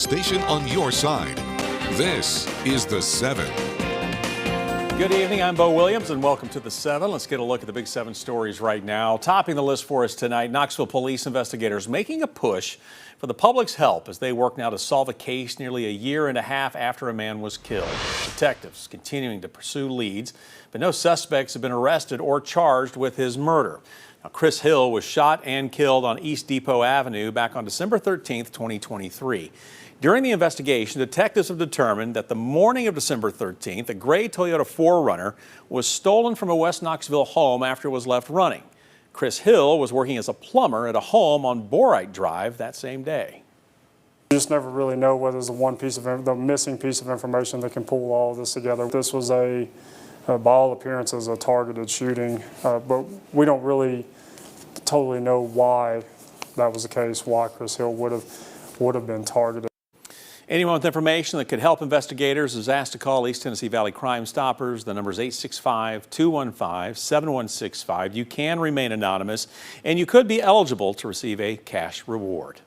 Station on your side. This is The 7. Good evening, I'm Bo Williams and welcome to The 7. Let's get a look at the big 7 stories right now. Topping the list for us tonight, Knoxville police investigators making a push for the public's help as they work now to solve a case nearly a year and a half after a man was killed. Detectives continuing to pursue leads, but no suspects have been arrested or charged with his murder. Now, Chris Hill was shot and killed on East Depot Avenue back on December 13th, 2023. During the investigation, detectives have determined that the morning of December 13th, a gray Toyota 4Runner was stolen from a West Knoxville home after it was left running. Chris Hill was working as a plumber at a home on Borite Drive that same day. You just never really know whether there's the missing piece of information that can pull all of this together. This was by all appearances, a targeted shooting, but we don't really totally know why that was the case, why Chris Hill would have been targeted. Anyone with information that could help investigators is asked to call East Tennessee Valley Crime Stoppers. The number is 865-215-7165. You can remain anonymous, and you could be eligible to receive a cash reward.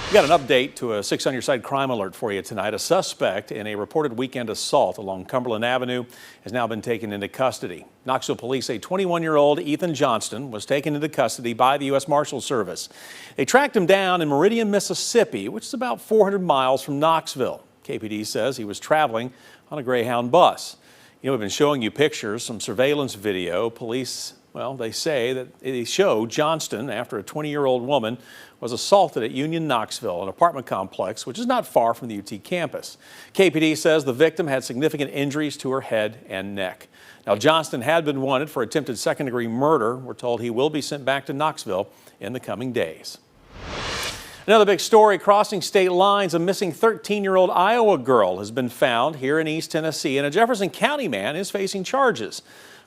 We got an update to a 6 on your side crime alert for you tonight. A suspect in a reported weekend assault along Cumberland Avenue has now been taken into custody. Knoxville police say 21-year-old Ethan Johnston was taken into custody by the U.S. Marshals Service. They tracked him down in Meridian, Mississippi, which is about 400 miles from Knoxville. KPD says he was traveling on a Greyhound bus. You know, we've been showing you pictures, some surveillance video. Police, well, they say that they show Johnston after a 20-year-old woman was assaulted at Union Knoxville, an apartment complex which is not far from the UT campus. KPD says the victim had significant injuries to her head and neck. Now, Johnston had been wanted for attempted second-degree murder. We're told he will be sent back to Knoxville in the coming days. Another big story crossing state lines. A missing 13-year-old Iowa girl has been found here in East Tennessee, and a Jefferson County man is facing charges.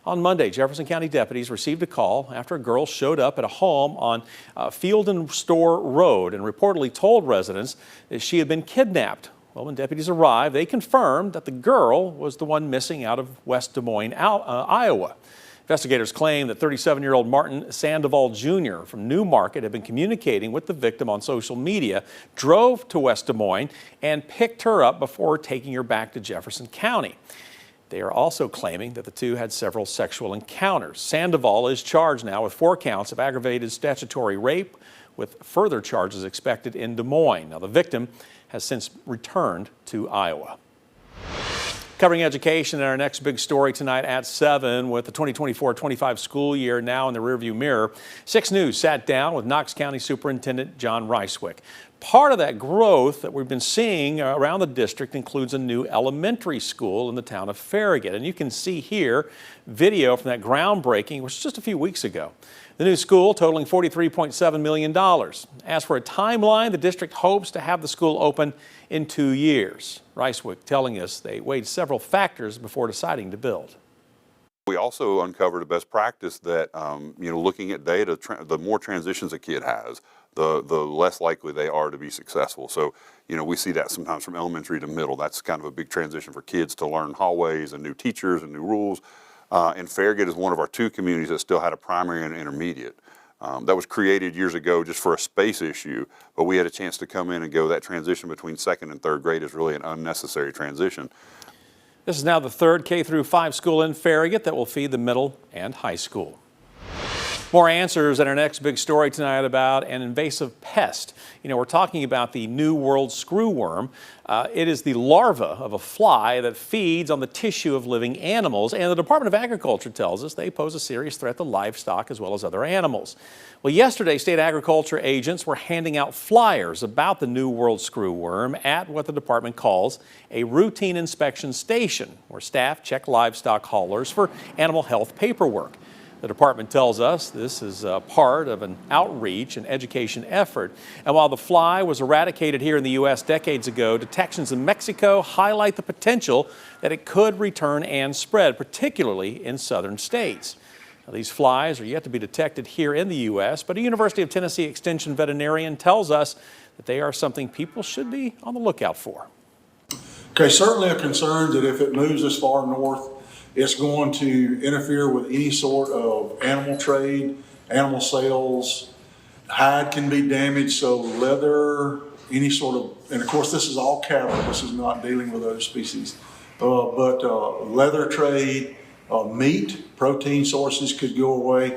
On Monday, Jefferson County deputies received a call after a girl showed up at a home on Field and Store Road and reportedly told residents that she had been kidnapped. Well, when deputies arrived, they confirmed that the girl was the one missing out of West Des Moines, Iowa. Investigators claim that 37-year-old Martin Sandoval Jr. from New Market had been communicating with the victim on social media, drove to West Des Moines, and picked her up before taking her back to Jefferson County. They are also claiming that the two had several sexual encounters. Sandoval is charged now with 4 counts of aggravated statutory rape, with further charges expected in Des Moines. Now, the victim has since returned to Iowa. Covering education in our next big story tonight at 7, with the 2024-25 school year now in the rearview mirror. 6 News sat down with Knox County Superintendent John Ricewick. Part of that growth that we've been seeing around the district includes a new elementary school in the town of Farragut. And you can see here video from that groundbreaking, which was just a few weeks ago. The new school totaling $43.7 million. As for a timeline, the district hopes to have the school open in 2 years. Ricewick telling us they weighed several factors before deciding to build. We also uncovered a best practice that, looking at data, the more transitions a kid has, the less likely they are to be successful. So, we see that sometimes from elementary to middle. That's kind of a big transition for kids to learn hallways and new teachers and new rules. And Farragut is one of our 2 communities that still had a primary and intermediate. That was created years ago just for a space issue, but we had a chance to come in and go, that transition between 2nd and 3rd grade is really an unnecessary transition. This is now the 3rd K-5 school in Farragut that will feed the middle and high school. More answers in our next big story tonight about an invasive pest. We're talking about the New World screwworm. It is the larva of a fly that feeds on the tissue of living animals, and the Department of Agriculture tells us they pose a serious threat to livestock as well as other animals. Well, yesterday, state agriculture agents were handing out flyers about the New World screwworm at what the department calls a routine inspection station, where staff check livestock haulers for animal health paperwork. The department tells us this is part of an outreach and education effort. And while the fly was eradicated here in the U.S. decades ago, detections in Mexico highlight the potential that it could return and spread, particularly in southern states. Now, these flies are yet to be detected here in the U.S., but a University of Tennessee Extension veterinarian tells us that they are something people should be on the lookout for. Okay, certainly a concern that if it moves this far north, it's going to interfere with any sort of animal trade, animal sales. Hide can be damaged, so leather, any sort of, and of course this is all cattle, this is not dealing with other species, but leather trade, meat, protein sources could go away.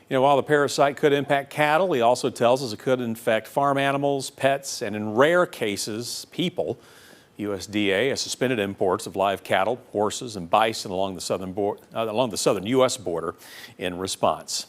You know, while the parasite could impact cattle, he also tells us it could infect farm animals, pets, and in rare cases, people. USDA has suspended imports of live cattle, horses, and bison along the southern U.S. border in response.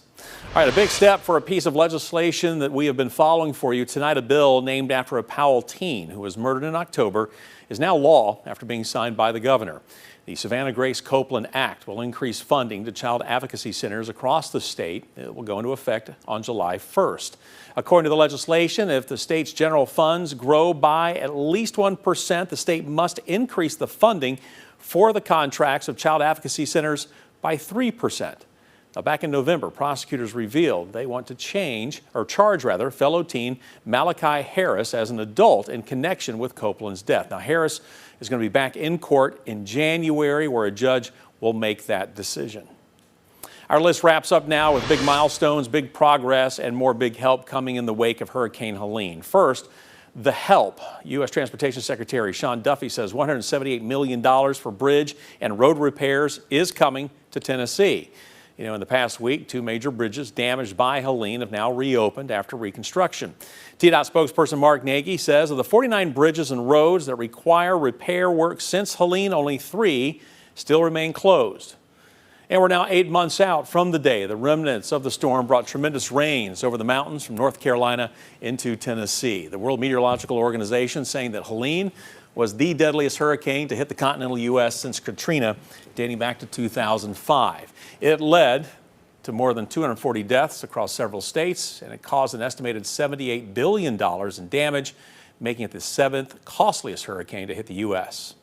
All right, a big step for a piece of legislation that we have been following for you tonight. A bill named after a Powell teen who was murdered in October is now law after being signed by the governor. The Savannah Grace Copeland Act will increase funding to child advocacy centers across the state. It will go into effect on July 1st. According to the legislation, if the state's general funds grow by at least 1%, the state must increase the funding for the contracts of child advocacy centers by 3%. Now, back in November, prosecutors revealed they want to charge fellow teen Malachi Harris as an adult in connection with Copeland's death. Now, Harris is going to be back in court in January, where a judge will make that decision. Our list wraps up now with big milestones, big progress, and more big help coming in the wake of Hurricane Helene. First, the help. U.S. Transportation Secretary Sean Duffy says $178 million for bridge and road repairs is coming to Tennessee. You know, in the past week, 2 major bridges damaged by Helene have now reopened after reconstruction. TDOT spokesperson Mark Nagy says of the 49 bridges and roads that require repair work since Helene, only 3 still remain closed. And we're now 8 months out from the day the remnants of the storm brought tremendous rains over the mountains from North Carolina into Tennessee. The World Meteorological Organization saying that Helene was the deadliest hurricane to hit the continental U.S. since Katrina, dating back to 2005. It led to more than 240 deaths across several states, and it caused an estimated $78 billion in damage, making it the 7th costliest hurricane to hit the U.S.